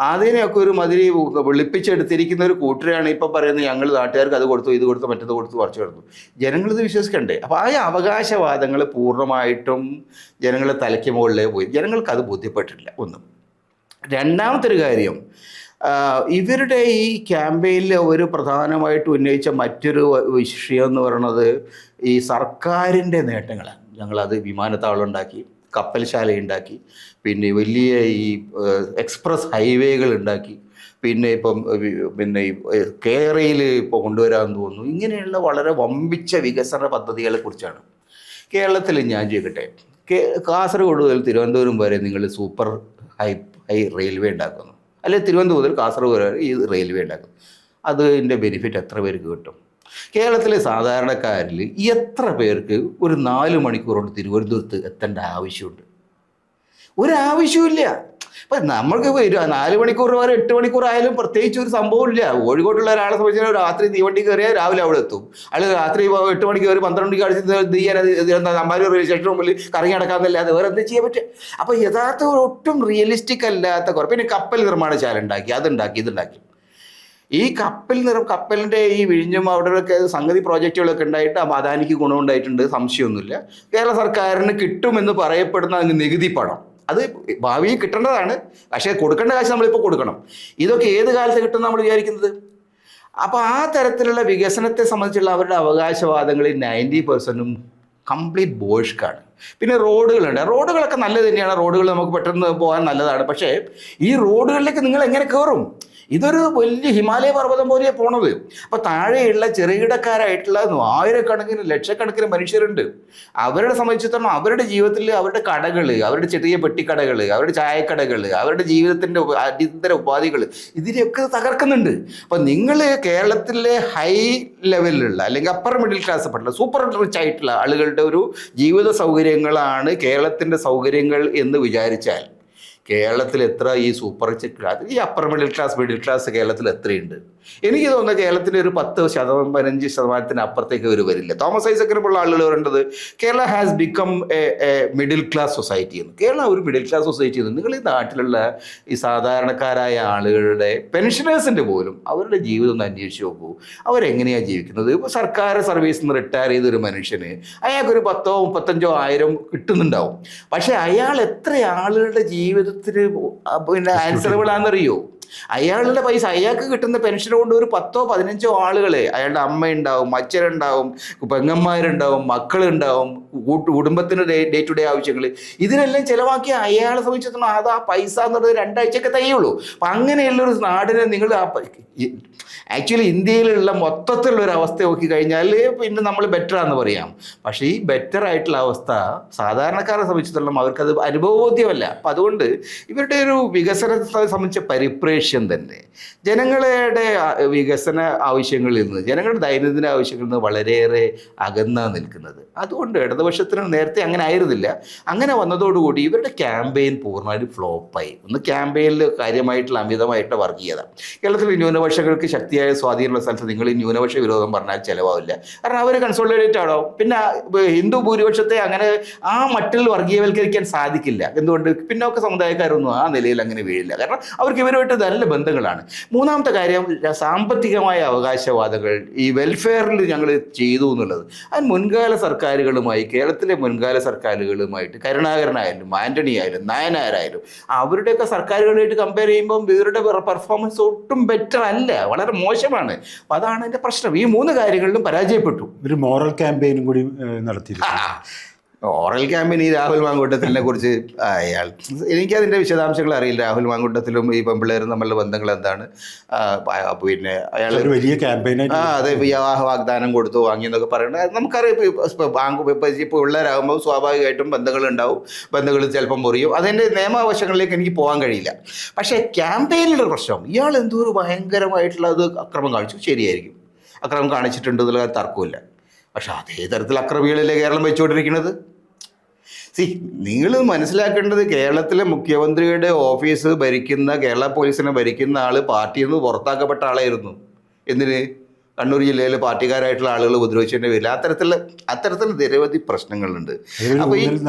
അതിനെയൊക്കെ ഒരു മതിരി വെളുപ്പിച്ചെടുത്തിരിക്കുന്ന ഒരു കൂട്ടരെയാണ് ഇപ്പം പറയുന്നത് ഞങ്ങൾ നാട്ടുകാർക്ക് അത് കൊടുത്തു, ഇത് കൊടുത്തു, മറ്റത് കൊടുത്തു, മറിച്ച് കൊടുത്തു. ജനങ്ങളിത് വിശ്വസിക്കണ്ടേ? അപ്പോൾ ആ അവകാശവാദങ്ങൾ പൂർണ്ണമായിട്ടും ജനങ്ങളെ തലയ്ക്ക് മുകളിലേ പോയി. ജനങ്ങൾക്കത് ബോധ്യപ്പെട്ടിട്ടില്ല. ഒന്നും. രണ്ടാമത്തെ ഒരു കാര്യം, ഇവരുടെ ഈ ക്യാമ്പയിനിൽ ഒരു പ്രധാനമായിട്ട് ഉന്നയിച്ച മറ്റൊരു വിഷയം എന്ന് പറയുന്നത് ഈ സർക്കാരിൻ്റെ നേട്ടങ്ങളാണ്. ഞങ്ങളത് വിമാനത്താവളം ഉണ്ടാക്കി, കപ്പൽശാല ഉണ്ടാക്കി, പിന്നെ വലിയ ഈ എക്സ്പ്രസ് ഹൈവേകൾ ഉണ്ടാക്കി, പിന്നെ ഈ കേരളയിൽ ഇപ്പോൾ കൊണ്ടുവരാമെന്ന് തോന്നുന്നു. ഇങ്ങനെയുള്ള വളരെ വമ്പിച്ച വികസന പദ്ധതികളെ കുറിച്ചാണ് കേരളത്തിൽ. ഞാൻ ചെയ്യട്ടെ, കാസർഗോഡ് മുതൽ തിരുവനന്തപുരം വരെ നിങ്ങൾ സൂപ്പർ ഹൈ റെയിൽവേ ഉണ്ടാക്കുന്നു, അല്ലെങ്കിൽ തിരുവനന്തപുരം മുതൽ കാസർഗോഡ് വരെ ഈ റെയിൽവേ ഉണ്ടാക്കും. അതിൻ്റെ ബെനിഫിറ്റ് എത്ര പേർക്ക് കിട്ടും? കേരളത്തിലെ സാധാരണക്കാരിൽ എത്ര പേർക്ക് ഒരു 4 മണിക്കൂർ കൊണ്ട് തിരുവനന്തപുരത്ത് എത്തേണ്ട ആവശ്യമുണ്ട്? ഒരാവശ്യമില്ല. അപ്പം നമ്മൾക്ക് 4 മണിക്കൂർ വരെ 8 മണിക്കൂർ ആയാലും പ്രത്യേകിച്ച് ഒരു സംഭവമില്ല. കോഴിക്കോട്ടുള്ള ഒരാളെ സംബന്ധിച്ചാൽ രാത്രി തീവണ്ടി കയറിയാൽ രാവിലെ അവിടെ എത്തും. അയാൾ രാത്രി 8 മണിക്ക് കയറി 12 മണിക്ക് അടിച്ച് അമ്പാരി റെയിൽവേ സ്റ്റേഷൻ മുമ്പിൽ കറങ്ങി നടക്കാമെന്നല്ലാതെ വേറെ എന്താ ചെയ്യാൻ പറ്റുക? അപ്പോൾ യഥാർത്ഥ ഒട്ടും റിയലിസ്റ്റിക് അല്ലാത്ത കുറേ. പിന്നെ കപ്പൽ നിർമ്മാണശാല ഉണ്ടാക്കി, അതുണ്ടാക്കി, ഇതുണ്ടാക്കി. ഈ കപ്പലിൻ്റെ ഈ വിഴിഞ്ഞും അവിടെയൊക്കെ സംഗതി പ്രോജക്റ്റുകളൊക്കെ ഉണ്ടായിട്ട് അദാനിക്ക് ഗുണമുണ്ടായിട്ടുണ്ട്, സംശയമൊന്നുമില്ല. കേരള സർക്കാരിന് കിട്ടുമെന്ന് പറയപ്പെടുന്ന നികുതി പണം അത് ഭാവിയിൽ കിട്ടേണ്ടതാണ്. പക്ഷേ കൊടുക്കേണ്ട കാശ് നമ്മളിപ്പോൾ കൊടുക്കണം. ഇതൊക്കെ ഏത് കാലത്ത് കിട്ടും നമ്മൾ വിചാരിക്കുന്നത്? അപ്പോൾ ആ തരത്തിലുള്ള വികസനത്തെ സംബന്ധിച്ചുള്ള അവരുടെ അവകാശവാദങ്ങളിൽ 90% കംപ്ലീറ്റ് ബോഷ്കാണ്. പിന്നെ റോഡുകളുണ്ട്. റോഡുകളൊക്കെ നല്ലത് തന്നെയാണ്. റോഡുകൾ നമുക്ക് പെട്ടെന്ന് പോകാൻ നല്ലതാണ്. പക്ഷേ ഈ റോഡുകളിലേക്ക് നിങ്ങൾ എങ്ങനെ കയറും? ഇതൊരു വലിയ ഹിമാലയ പർവ്വതം പോലെയാണ് പോണത്. അപ്പോൾ താഴെയുള്ള ചെറുകിടക്കാരായിട്ടുള്ള ആയിരക്കണക്കിന് ലക്ഷക്കണക്കിന് മനുഷ്യരുണ്ട്. അവരുടെ സംബന്ധിച്ചിടത്തോളം അവരുടെ ജീവിതത്തിൽ അവരുടെ കടകൾ, അവരുടെ ചെറിയ പെട്ടിക്കടകൾ, അവരുടെ ചായക്കടകൾ, അവരുടെ ജീവിതത്തിൻ്റെ അടിയന്തര ഉപാധികൾ ഇതിനെയൊക്കെ തകർക്കുന്നുണ്ട്. അപ്പോൾ നിങ്ങൾ കേരളത്തിലെ ഹൈ ലെവലിലുള്ള അല്ലെങ്കിൽ അപ്പർ മിഡിൽ ക്ലാസ് പെട്ടുള്ള സൂപ്പർ റിച്ച് ആയിട്ടുള്ള ആളുകളുടെ ഒരു ജീവിത സൗകര്യങ്ങളാണ് കേരളത്തിൻ്റെ സൗകര്യങ്ങൾ എന്ന് വിചാരിച്ചാൽ കേരളത്തിൽ എത്ര ഈ സൂപ്പർ റിച്ച് ക്ലാസ്, ഈ അപ്പർ മിഡിൽ ക്ലാസ് കേരളത്തിൽ എത്രയുണ്ട്? എനിക്ക് തോന്നുന്നത് കേരളത്തിൻ്റെ ഒരു 10-15% അപ്പുറത്തേക്ക് വരില്ല. തോമസ് ഐസക്കിനെ പോലുള്ള ആളുകൾ പറയേണ്ടത് Kerala has become A middle class society എന്ന്. കേരളം ഒരു മിഡിൽ ക്ലാസ് സൊസൈറ്റി എന്ന്. നിങ്ങൾ ഈ നാട്ടിലുള്ള ഈ സാധാരണക്കാരായ ആളുകളുടെ പെൻഷനേഴ്സിൻ്റെ പോലും അവരുടെ ജീവിതം ഒന്ന് അന്വേഷിച്ച് നോക്കൂ. അവരെങ്ങനെയാണ് ജീവിക്കുന്നത്? ഇപ്പോൾ സർക്കാർ സർവീസിൽ നിന്ന് റിട്ടയർ ചെയ്തൊരു മനുഷ്യന് അയാൾക്കൊരു 10,000-35,000 കിട്ടുന്നുണ്ടാവും. പക്ഷേ അയാൾ എത്ര ആളുകളുടെ ജീവിതത്തിന് പിന്നെ ആൻസറബിൾ ആണെന്നറിയോ? അയാളുടെ പൈസ, അയാൾക്ക് കിട്ടുന്ന പെൻഷൻ കൊണ്ട് ഒരു 10-15 ആളുകൾ, അയാളുടെ അമ്മയുണ്ടാവും, അച്ഛനുണ്ടാവും, പെങ്ങന്മാരുണ്ടാവും, മക്കളുണ്ടാവും, കുടുംബത്തിന് ഡേ ടു ഡേ ആവശ്യങ്ങൾ, ഇതിനെല്ലാം ചിലവാക്കി അയാളെ സംബന്ധിച്ചിടത്തോളം അത് ആ പൈസ എന്നുള്ളത് 2 ആഴ്ചയൊക്കെ തയ്യുള്ളൂ. അപ്പം അങ്ങനെയുള്ളൊരു നാടിനെ നിങ്ങൾ ആക്ച്വലി ഇന്ത്യയിലുള്ള മൊത്തത്തിലുള്ളൊരു അവസ്ഥ നോക്കി കഴിഞ്ഞാൽ പിന്നെ നമ്മൾ ബെറ്ററാന്ന് പറയാം. പക്ഷേ ഈ ബെറ്റർ ആയിട്ടുള്ള അവസ്ഥ സാധാരണക്കാരെ സംബന്ധിച്ചിടത്തോളം അവർക്കത് അനുഭവബോധ്യമല്ല. അപ്പം അതുകൊണ്ട് ഇവരുടെ ഒരു വികസനത്തെ സംബന്ധിച്ച പരിപ്രേക്ഷ്യം തന്നെ ജനങ്ങളുടെ വികസന ആവശ്യങ്ങളിൽ നിന്ന്, ജനങ്ങളുടെ ദൈനംദിന ആവശ്യങ്ങളിൽ നിന്ന് വളരെയേറെ അകന്നാണ് നിൽക്കുന്നത്. അതുകൊണ്ട് ഇടതുപക്ഷത്തിന് നേരത്തെ അങ്ങനെ ആയിരുന്നില്ല. അങ്ങനെ വന്നതോടുകൂടി ഇവരുടെ ക്യാമ്പയിൻ പൂർണ്ണമായിട്ട് ഫ്ലോപ്പായി. ഒന്ന് ക്യാമ്പയിനിൽ കാര്യമായിട്ടുള്ള അമിതമായിട്ടുള്ള വർഗീയത. കേരളത്തിൽ ന്യൂനപക്ഷങ്ങൾക്ക് ശക്തിയായ സ്വാധീനമുള്ള സ്ഥലത്ത് നിങ്ങൾ ഈ ന്യൂനപക്ഷ വിരോധം പറഞ്ഞാൽ ചിലവാവില്ല. കാരണം അവർ കൺസോളിഡേറ്റ് ആണോ. പിന്നെ ഹിന്ദു ഭൂരിപക്ഷത്തെ അങ്ങനെ ആ മട്ടിൽ വർഗീയവൽക്കരിക്കാൻ സാധിക്കില്ല. എന്തുകൊണ്ട്? പിന്നോക്ക സമുദായക്കാരൊന്നും ആ നിലയിൽ അങ്ങനെ വീഴില്ല. കാരണം അവർക്ക് ഇവരുമായിട്ട് നല്ല ബന്ധങ്ങളാണ്. മൂന്നാമത്തെ കാര്യം, സാമ്പത്തികമായ അവകാശവാദങ്ങൾ ഈ വെൽഫെയറിൽ ഞങ്ങൾ ചെയ്തു എന്നുള്ളത്. അത് മുൻകാല സർക്കാരുകളുമായി, കേരളത്തിലെ മുൻകാല സർക്കാരുകളുമായിട്ട്, കരുണാകരനായാലും ആൻ്റണി ആയാലും നായനാരായാലും അവരുടെയൊക്കെ സർക്കാരുകളായിട്ട് കമ്പയർ ചെയ്യുമ്പം ഇവരുടെ പെർഫോമൻസ് ഒട്ടും ബെറ്റർ അല്ല, വളരെ മോശമാണ്. അപ്പം അതാണ് എൻ്റെ പ്രശ്നം. ഈ 3 കാര്യങ്ങളിലും പരാജയപ്പെട്ടു.
ഒരു മോറൽ ക്യാമ്പയിനും കൂടി നടത്തിയിരുന്നു.
ഓറൽ ക്യാമ്പയിൻ ഈ രാഹുൽ മാങ്കൂട്ടത്തിനെ കുറിച്ച് എനിക്കതിൻ്റെ വിശദാംശങ്ങൾ അറിയില്ല. രാഹുൽ മാങ്കൂട്ടത്തിലും ഈ പെമ്പിള്ളേരും തമ്മിലുള്ള ബന്ധങ്ങൾ എന്താണ്. പിന്നെ അയാൾ
വലിയ ക്യാമ്പയിൻ,
അതെ, വിവാഹ വാഗ്ദാനം കൊടുത്തു വാങ്ങിയെന്നൊക്കെ പറയണത് നമുക്കറിയാം. ഇപ്പോൾ പിള്ളേരാകുമ്പോൾ സ്വാഭാവികമായിട്ടും ബന്ധങ്ങളുണ്ടാവും, ബന്ധങ്ങൾ ചിലപ്പം മുറിയും. അതിൻ്റെ നിയമവശങ്ങളിലേക്ക് എനിക്ക് പോകാൻ കഴിയില്ല. പക്ഷേ ക്യാമ്പയിനിലുള്ള പ്രശ്നം, ഇയാൾ എന്തോ ഒരു ഭയങ്കരമായിട്ടുള്ള അത് അക്രമം കാണിച്ചു, ശരിയായിരിക്കും, അക്രമം കാണിച്ചിട്ടുണ്ട് എന്നുള്ള തർക്കമില്ല. പക്ഷെ അതേ തരത്തിൽ അക്രമികളല്ലേ കേരളം വെച്ചുകൊണ്ടിരിക്കുന്നത്. നിങ്ങൾ മനസ്സിലാക്കേണ്ടത്, കേരളത്തിലെ മുഖ്യമന്ത്രിയുടെ ഓഫീസ് ഭരിക്കുന്ന, കേരള പോലീസിനെ ഭരിക്കുന്ന ആൾ പാർട്ടിയിൽ നിന്ന് പുറത്താക്കപ്പെട്ട ആളായിരുന്നു. എന്തിന്? കണ്ണൂർ ജില്ലയിൽ പാർട്ടിക്കാരായിട്ടുള്ള ആളുകൾ ഉപദ്രവിച്ചതിൻ്റെ പേരിൽ. അത്തരത്തിൽ നിരവധി പ്രശ്നങ്ങളുണ്ട്. അപ്പോൾ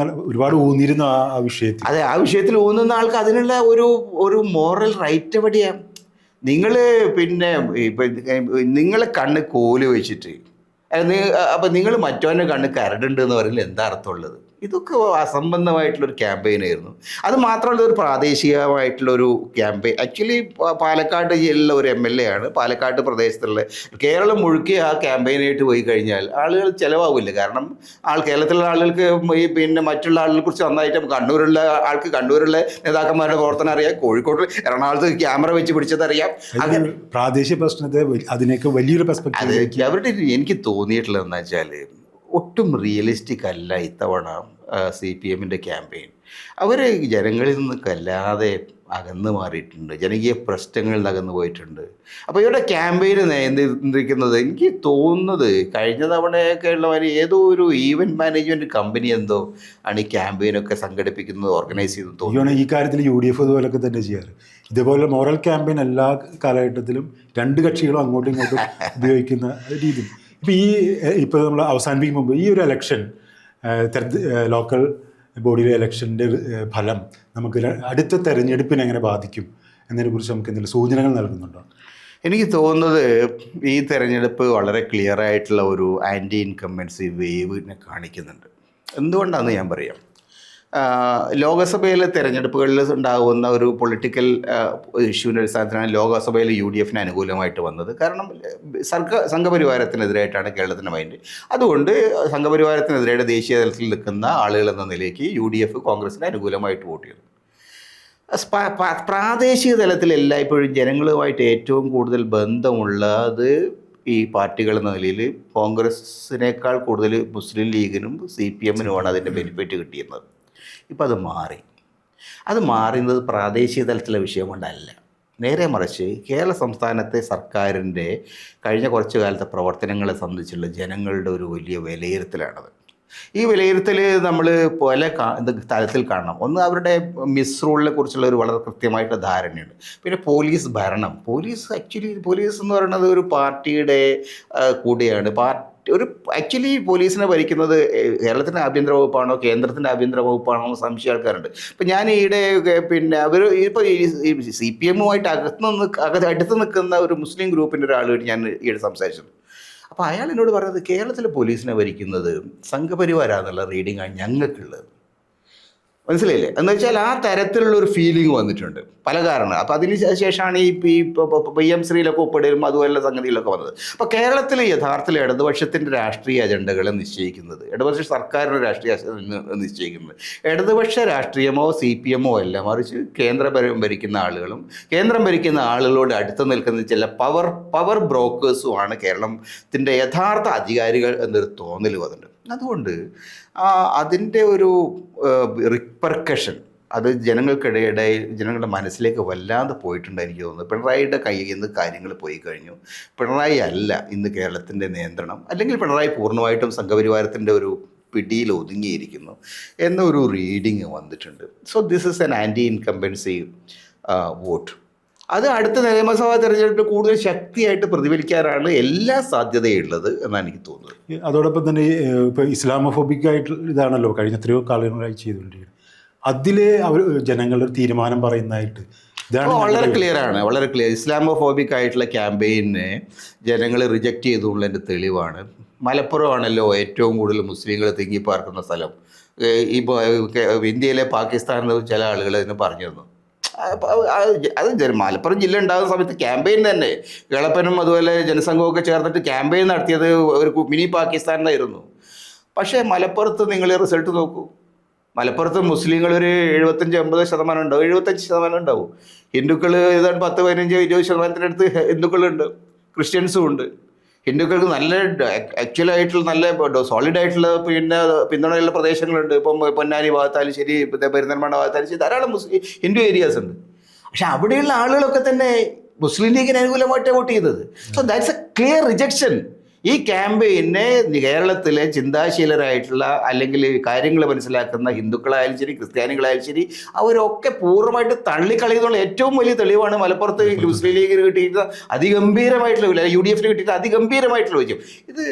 ഒരുപാട് ഊന്നിരുന്ന ആ വിഷയത്തിൽ,
അതെ, ആ വിഷയത്തിൽ ഊന്നുന്ന ആൾക്ക് അതിനുള്ള ഒരു മോറൽ റൈറ്റ് എവിടെയാണ്? നിങ്ങൾ പിന്നെ നിങ്ങളെ കണ്ണ് കോല് വെച്ചിട്ട് അപ്പം നിങ്ങൾ മറ്റവൻ്റെ കണ്ണ് കരടുണ്ട് എന്ന് പറയുന്നത് എന്താ അർത്ഥമുള്ളത്? ഇതൊക്കെ അസംബന്ധമായിട്ടുള്ളൊരു ക്യാമ്പയിനായിരുന്നു. അത് മാത്രമല്ല, ഒരു പ്രാദേശികമായിട്ടുള്ളൊരു ക്യാമ്പയിൻ. ആക്ച്വലി പാലക്കാട് ജില്ലയിലുള്ള ഒരു MLA ആണ്, പാലക്കാട് പ്രദേശത്തുള്ള. കേരളം മുഴുക്കി ആ ക്യാമ്പയിനായിട്ട് പോയി കഴിഞ്ഞാൽ ആളുകൾ ചിലവാകില്ല. കാരണം കേരളത്തിലുള്ള ആളുകൾക്ക് ഈ പിന്നെ മറ്റുള്ള ആളുകളെ കുറിച്ച് നന്നായിട്ട് കണ്ണൂരുള്ള ആൾക്ക് കണ്ണൂരുള്ള നേതാക്കന്മാരുടെ പ്രവർത്തനം അറിയാം, കോഴിക്കോട് എറണാകുളത്ത് ക്യാമറ വെച്ച് പിടിച്ചതറിയാം. അങ്ങനെ
പ്രാദേശിക പ്രശ്നത്തെ അതിനേക്ക് വലിയൊരു പെർസ്പെക്റ്റീവ്
അവരുടെ എനിക്ക് തോന്നിയിട്ടുള്ളതെന്ന് വെച്ചാൽ ഒട്ടും റിയലിസ്റ്റിക് അല്ല ഇത്തവണ CPM-ൻ്റെ ക്യാമ്പയിൻ. അവർ ജനങ്ങളിൽ നിന്ന് വല്ലാതെ അകന്നു മാറിയിട്ടുണ്ട്, ജനകീയ പ്രശ്നങ്ങളിൽ നിന്ന് അകന്നു പോയിട്ടുണ്ട്. അപ്പോൾ ഇവരുടെ ക്യാമ്പയിന് നിയന്ത്രിക്കുന്നത് എനിക്ക് തോന്നുന്നത് കഴിഞ്ഞ തവണയൊക്കെ ഉള്ളവർ ഏതോ ഒരു ഈവൻറ്റ് മാനേജ്മെൻറ്റ് കമ്പനി എന്തോ ആണ് ഈ ക്യാമ്പയിനൊക്കെ സംഘടിപ്പിക്കുന്നത്, ഓർഗനൈസ് ചെയ്ത് തോന്നുന്നു.
ഈ കാര്യത്തിൽ UDF ഇതുപോലൊക്കെ തന്നെ ചെയ്യാറ്. ഇതേപോലെ മോറൽ ക്യാമ്പയിൻ എല്ലാ കാലഘട്ടത്തിലും 2 കക്ഷികളും അങ്ങോട്ടും ഇങ്ങോട്ടും ഉപയോഗിക്കുന്ന രീതി. ഇപ്പോൾ നമ്മൾ അവസാനിപ്പിക്കും മുമ്പ് ഈ ഒരു ഇലക്ഷൻ, ലോക്കൽ ബോഡിയിലെ ഇലക്ഷൻ്റെ ഫലം നമുക്ക് അടുത്ത തെരഞ്ഞെടുപ്പിനെ എങ്ങനെ ബാധിക്കും എന്നതിനെക്കുറിച്ച് നമുക്ക് എന്തെങ്കിലും സൂചനകൾ നൽകുന്നുണ്ടോ?
എനിക്ക് തോന്നുന്നത് ഈ തെരഞ്ഞെടുപ്പ് വളരെ ക്ലിയർ ആയിട്ടുള്ള ഒരു ആൻറ്റി ഇൻകംബൻസി വേവിനെ കാണിക്കുന്നുണ്ട്. എന്തുകൊണ്ടാണെന്ന് ഞാൻ പറയാം. ലോകസഭയിലെ തെരഞ്ഞെടുപ്പുകളിൽ ഉണ്ടാകുന്ന ഒരു പൊളിറ്റിക്കൽ ഇഷ്യൂവിൻ്റെ അടിസ്ഥാനത്തിലാണ് ലോകസഭയിൽ UDF-ന് അനുകൂലമായിട്ട് വന്നത്. കാരണം സംഘപരിവാരത്തിനെതിരായിട്ടാണ് കേരളത്തിൻ്റെ മൈൻഡ്. അതുകൊണ്ട് സംഘപരിവാരത്തിനെതിരായിട്ട് ദേശീയ തലത്തിൽ നിൽക്കുന്ന ആളുകൾ എന്ന നിലയ്ക്ക് UDF കോൺഗ്രസിന് അനുകൂലമായിട്ട് വോട്ട് ചെയ്തു. പ്രാദേശിക തലത്തിൽ എല്ലായ്പ്പോഴും ജനങ്ങളുമായിട്ട് ഏറ്റവും കൂടുതൽ ബന്ധമുള്ളത് ഈ പാർട്ടികൾ എന്ന നിലയിൽ കോൺഗ്രസിനേക്കാൾ കൂടുതൽ മുസ്ലിം ലീഗിനും CPM-നുമാണ് അതിൻ്റെ ബെനിഫിറ്റ് കിട്ടിയിരുന്നത്. ഇപ്പം അത് മാറുന്നത് പ്രാദേശിക തലത്തിലെ വിഷയം കൊണ്ടല്ല. നേരെ മറിച്ച് കേരള സംസ്ഥാനത്തെ സർക്കാരിൻ്റെ കഴിഞ്ഞ കുറച്ചു കാലത്തെ പ്രവർത്തനങ്ങളെ സംബന്ധിച്ചുള്ള ജനങ്ങളുടെ ഒരു വലിയ വിലയിരുത്തലാണത്. ഈ വിലയിരുത്തൽ നമ്മൾ പല തലത്തിൽ കാണണം. ഒന്ന്, അവരുടെ മിസ്റൂളിനെ കുറിച്ചുള്ള ഒരു വളരെ കൃത്യമായിട്ടുള്ള ധാരണയുണ്ട്. പിന്നെ പോലീസ് ഭരണം, പോലീസ് എന്ന് പറയുന്നത് ഒരു പാർട്ടിയുടെ കൂടെയാണ്. ആക്ച്വലി പോലീസിനെ ഭരിക്കുന്നത് കേരളത്തിൻ്റെ ആഭ്യന്തര വകുപ്പാണോ കേന്ദ്രത്തിൻ്റെ ആഭ്യന്തര വകുപ്പാണോ എന്ന് സംശയ ആൾക്കാരുണ്ട്. ഇപ്പം ഞാൻ ഈയിടെ പിന്നെ അവർ ഇപ്പോൾ ഈ CPM-ഉമായിട്ട് അടുത്ത് നിൽക്കുന്ന ഒരു മുസ്ലിം ഗ്രൂപ്പിൻ്റെ ഒരാളുമായിട്ട് ഞാൻ ഈയിടെ സംസാരിച്ചിട്ടുണ്ട്. അപ്പോൾ അയാൾ എന്നോട് പറഞ്ഞത് കേരളത്തിലെ പോലീസിനെ ഭരിക്കുന്നത് സംഘപരിവാരാന്നുള്ള റീഡിങ്ങാണ് ഞങ്ങൾക്കുള്ളത്. മനസ്സിലായില്ലേ? എന്ന് വെച്ചാൽ ആ തരത്തിലുള്ള ഒരു ഫീലിംഗ് വന്നിട്ടുണ്ട് പല കാരണങ്ങൾ. അപ്പോൾ അതിന് ശേഷമാണ് ഈ PM ശ്രീയിലൊക്കെ ഒപ്പിടലും അതുപോലുള്ള സംഗതികളൊക്കെ വന്നത്. അപ്പോൾ കേരളത്തിൽ യഥാർത്ഥത്തിൽ ഇടതുപക്ഷത്തിൻ്റെ രാഷ്ട്രീയ അജണ്ടകളെ നിശ്ചയിക്കുന്നത്, ഇടതുപക്ഷ സർക്കാരിൻ്റെ രാഷ്ട്രീയ നിശ്ചയിക്കുന്നത് ഇടതുപക്ഷ രാഷ്ട്രീയമോ CPM-ഓ അല്ല, മറിച്ച് കേന്ദ്രം ഭരിക്കുന്ന ആളുകളും കേന്ദ്രം ഭരിക്കുന്ന ആളുകളോട് അടുത്ത് നിൽക്കുന്ന ചില പവർ ബ്രോക്കേഴ്സുമാണ് കേരളത്തിൻ്റെ യഥാർത്ഥ അധികാരികൾ എന്നൊരു തോന്നൽ വന്നിട്ടുണ്ട്. അതുകൊണ്ട് അതിൻ്റെ ഒരു റിപ്പർക്കഷൻ അത് ജനങ്ങളുടെ മനസ്സിലേക്ക് വല്ലാതെ പോയിട്ടുണ്ട് എനിക്ക് തോന്നുന്നു. പിണറായിയുടെ കയ്യിൽ നിന്ന് കാര്യങ്ങൾ പോയി കഴിഞ്ഞു. പിണറായി അല്ല ഇന്ന് കേരളത്തിൻ്റെ നിയന്ത്രണം, അല്ലെങ്കിൽ പിണറായി പൂർണ്ണമായിട്ടും സംഘപരിവാരത്തിൻ്റെ ഒരു പിടിയിൽ ഒതുങ്ങിയിരിക്കുന്നു എന്നൊരു റീഡിങ് വന്നിട്ടുണ്ട്. So this is an anti incumbency vote. അത് അടുത്ത നിയമസഭാ തെരഞ്ഞെടുപ്പിൽ കൂടുതൽ ശക്തിയായിട്ട് പ്രതിഫലിക്കാനാണ് എല്ലാ സാധ്യതയുള്ളത് എന്നാണ് എനിക്ക് തോന്നുന്നത്.
അതോടൊപ്പം തന്നെ ഇപ്പോൾ ഇസ്ലാമോഫോബിക് ആയിട്ടുള്ള ഇതാണല്ലോ കഴിഞ്ഞ എത്രയോ കാലങ്ങളായി ചെയ്തുകൊണ്ടിരിക്കുന്നത്. അതിലെ അവർ ജനങ്ങളുടെ തീരുമാനം പറയുന്നതായിട്ട് ഇതാണ്
വളരെ ക്ലിയർ. ഇസ്ലാമോഫോബിക് ആയിട്ടുള്ള ക്യാമ്പയിനെ ജനങ്ങൾ റിജക്റ്റ് ചെയ്തുള്ളതിൻ്റെ തെളിവാണ്. മലപ്പുറമാണല്ലോ ഏറ്റവും കൂടുതൽ മുസ്ലിങ്ങൾ തിങ്ങിപ്പാർക്കുന്ന സ്ഥലം. ഇപ്പോൾ ഇന്ത്യയിലെ പാകിസ്ഥാനിൽ ചില ആളുകൾ അതിന് പറഞ്ഞിരുന്നു. അത് മലപ്പുറം ജില്ല ഉണ്ടാകുന്ന സമയത്ത് ക്യാമ്പയിൻ തന്നെ കേളപ്പനും അതുപോലെ ജനസംഘമൊക്കെ ചേർന്നിട്ട് ക്യാമ്പയിൻ നടത്തിയത് ഒരു മിനി പാകിസ്ഥാനായിരുന്നു. പക്ഷേ മലപ്പുറത്ത് നിങ്ങൾ റിസൾട്ട് നോക്കൂ. മലപ്പുറത്ത് മുസ്ലിങ്ങൾ ഒരു 75-80% ഉണ്ടാവും, 75% ഉണ്ടാവും. ഹിന്ദുക്കൾ ഏതാണ്ട് 10-15-20% അടുത്ത് ഹിന്ദുക്കളുണ്ട്, ക്രിസ്ത്യൻസും ഉണ്ട്. ഹിന്ദുക്കൾക്ക് നല്ല ആക്ച്വലായിട്ടുള്ള നല്ല സോളിഡായിട്ടുള്ള പിന്തുണയുള്ള പ്രദേശങ്ങളുണ്ട്. ഇപ്പം പൊന്നാനി ഭാഗത്താലും ശരി, പെരിന്തൽമണ്ണ ഭാഗത്താലും ശരി, ധാരാളം ഹിന്ദു ഏരിയാസ് ഉണ്ട്. പക്ഷെ അവിടെയുള്ള ആളുകളൊക്കെ തന്നെ മുസ്ലിം ലീഗിന് അനുകൂലമായിട്ട് വോട്ട് ചെയ്തത്. So that's A clear rejection. ഈ ക്യാമ്പയിനെ കേരളത്തിലെ ചിന്താശീലരായിട്ടുള്ള അല്ലെങ്കിൽ കാര്യങ്ങൾ മനസ്സിലാക്കുന്ന ഹിന്ദുക്കളായാലും ശരി, ക്രിസ്ത്യാനികളായാലും ശരി, അവരൊക്കെ പൂർണ്ണമായിട്ട് തള്ളിക്കളയുന്നുള്ള ഏറ്റവും വലിയ തെളിവാണ് മലപ്പുറത്ത് മുസ്ലിം ലീഗിന് കിട്ടിയിട്ട് അതിഗംഭീരമായിട്ടുള്ള, UDF കിട്ടിയിട്ട് അതിഗംഭീരമായിട്ടുള്ള വിജയം. ഇത്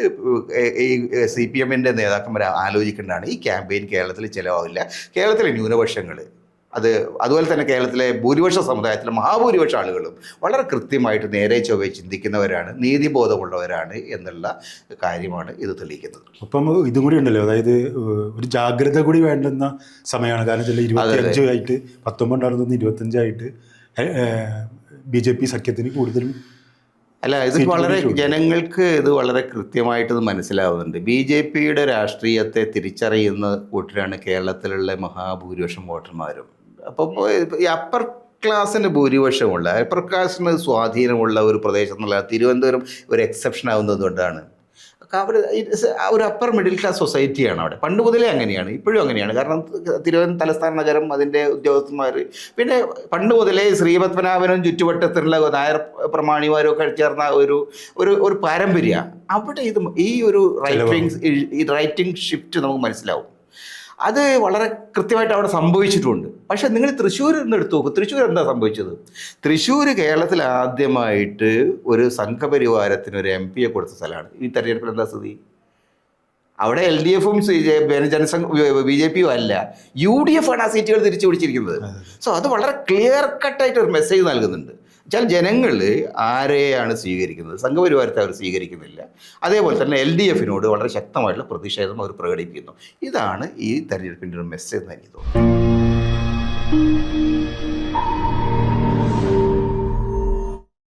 ഈ CPM-ൻ്റെ നേതാക്കന്മാർ ആലോചിക്കേണ്ടതാണ്. ഈ ക്യാമ്പയിൻ കേരളത്തിൽ ചിലവാകില്ല. കേരളത്തിലെ ന്യൂനപക്ഷങ്ങൾ അതുപോലെ തന്നെ കേരളത്തിലെ ഭൂരിപക്ഷ സമുദായത്തിലെ മഹാഭൂരിപക്ഷ ആളുകളും വളരെ കൃത്യമായിട്ട് നേരെ ചൊവ്വേ ചിന്തിക്കുന്നവരാണ്, നീതിബോധമുള്ളവരാണ് എന്നുള്ള കാര്യമാണ് ഇത് തെളിയിക്കുന്നത്.
അപ്പം ഇതും കൂടി ഉണ്ടല്ലോ, അതായത് ഒരു ജാഗ്രത കൂടി വേണ്ടുന്ന സമയമാണ്. കാരണം ചില 25 19 25 BJP സഖ്യത്തിന് കൂടുതലും
ഇത് വളരെ ജനങ്ങൾക്ക് ഇത് വളരെ കൃത്യമായിട്ട് ഇത് മനസ്സിലാവുന്നുണ്ട്. BJPയുടെ രാഷ്ട്രീയത്തെ തിരിച്ചറിയുന്ന കൂട്ടരാണ് കേരളത്തിലുള്ള മഹാഭൂരിപക്ഷം വോട്ടർമാരും. അപ്പം ഈ അപ്പർ ക്ലാസ്സിന് ഭൂരിപക്ഷമുള്ള, അപ്പർ ക്ലാസ്സിന് സ്വാധീനമുള്ള ഒരു പ്രദേശം എന്നുള്ള തിരുവനന്തപുരം ഒരു എക്സെപ്ഷൻ ആവുന്നത് കൊണ്ടാണ്. അവർ ഒരു അപ്പർ മിഡിൽ ക്ലാസ് സൊസൈറ്റിയാണ് അവിടെ. പണ്ട് മുതലേ അങ്ങനെയാണ്, ഇപ്പോഴും അങ്ങനെയാണ്. കാരണം തിരുവനന്തപുരം തലസ്ഥാന നഗരം, അതിൻ്റെ ഉദ്യോഗസ്ഥന്മാർ, പിന്നെ പണ്ട് മുതലേ ശ്രീപത്മനാഭനും ചുറ്റുവട്ടത്തിലുള്ള നായർ പ്രമാണിമാരും ഒക്കെ ചേർന്ന ഒരു പാരമ്പര്യ അവിടെ ഈ ഒരു റൈറ്റിംഗ് ഷിഫ്റ്റ് നമുക്ക് മനസ്സിലാവും. അത് വളരെ കൃത്യമായിട്ട് അവിടെ സംഭവിച്ചിട്ടുണ്ട്. പക്ഷേ നിങ്ങൾ തൃശ്ശൂർ നിന്ന് എടുത്തു നോക്കും. തൃശ്ശൂർ എന്താ സംഭവിച്ചത്? തൃശ്ശൂർ കേരളത്തിൽ ആദ്യമായിട്ട് ഒരു സംഘപരിവാരത്തിന് ഒരു MP-യെ കൊടുത്ത സ്ഥലമാണ്. ഈ തെരഞ്ഞെടുപ്പിൽ എന്താ സ്ഥിതി? അവിടെ LDF-ഉം BJP-യും അല്ല, UDF ആണ് ആ സീറ്റുകൾ തിരിച്ചു പിടിച്ചിരിക്കുന്നത്. സോ അത് വളരെ ക്ലിയർ കട്ടായിട്ട് ഒരു മെസ്സേജ് നൽകുന്നുണ്ട്. വെച്ചാൽ ജനങ്ങൾ ആരെയാണ് സ്വീകരിക്കുന്നത്? സംഘപരിവാരത്തെ അവർ സ്വീകരിക്കുന്നില്ല. അതേപോലെ തന്നെ LDF-നോട് വളരെ ശക്തമായിട്ടുള്ള പ്രതിഷേധം അവർ പ്രകടിപ്പിക്കുന്നു. ഇതാണ് ഈ തെരഞ്ഞെടുപ്പിൻ്റെ ഒരു മെസ്സേജ് എന്ന് എനിക്ക് തോന്നുന്നു.